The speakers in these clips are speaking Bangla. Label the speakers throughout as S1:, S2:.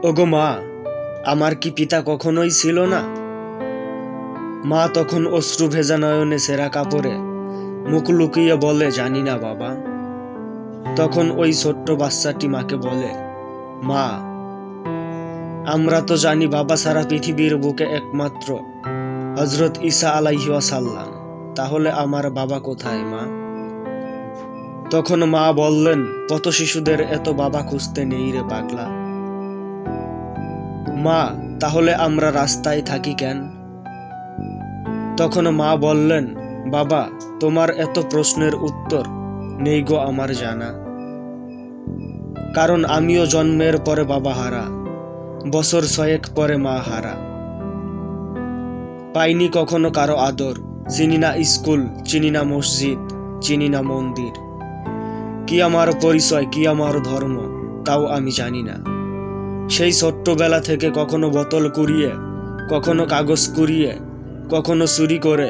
S1: ওগো মা, আমার কি পিতা কখনোই ছিল না? মা তখন অশ্রু ভেজা নয়নে ছেঁড়া কাপড়ে মুখ লুকিয়ে বলে, জানি না বাবা। তখন ওই ছোট্ট বাচ্চাটি মাকে বলে, মা, আমরা তো জানি বাবা সারা পৃথিবীর বুকে একমাত্র হযরত ঈসা আলাইহি ওয়াসাল্লাম, তাহলে আমার বাবা কোথায় মা? তখন মা বললেন, কত শিশুদের এত বাবা খুঁজতে নেই রে পাগলা। মা, তাহলে আমরা রাস্তায় থাকি কেন? তখন মা বললেন, বাবা, তোমার এত প্রশ্নের উত্তর নেই গো আমার জানা। কারণ আমিও জন্মের পরে বাবা হারা, বছর 6 পরে মা হারা। পাইনি কখনো কারো আদর, চিনি না স্কুল, চিনি না মসজিদ, চিনি না মন্দির। কি আমার পরিচয়, কি আমার ধর্ম, তাও আমি জানি না। সেই ছোট্টবেলা থেকে কখনো বোতল কুড়িয়ে, কখনো কাগজ কুড়িয়ে, কখনো চুরি করে,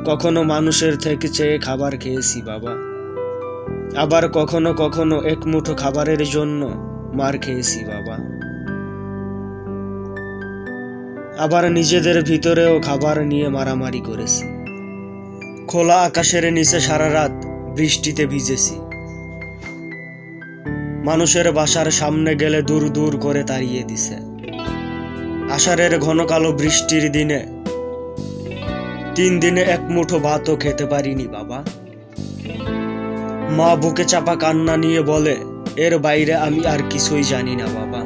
S1: কখনো মানুষের থেকে চেয়ে খাবার খেয়েছি বাবা। আবার কখনো কখনো এক মুঠো খাবারের জন্য মার খেয়েছি বাবা। আবার নিজেদের ভিতরেও খাবার নিয়ে মারামারি করেছি। খোলা আকাশের নিচে সারা রাত বৃষ্টিতে ভিজেছি। মানুষের বাসার সামনে গেলে দূর দূর করে তাড়িয়ে দিছে। আষাঢ়ের ঘন কালো বৃষ্টির দিনে 3 দিনে এক মুঠো ভাতও খেতে পারিনি বাবা। মা বুকে চাপা কান্না নিয়ে বলে, এর বাইরে আমি আর কিছুই জানি না বাবা।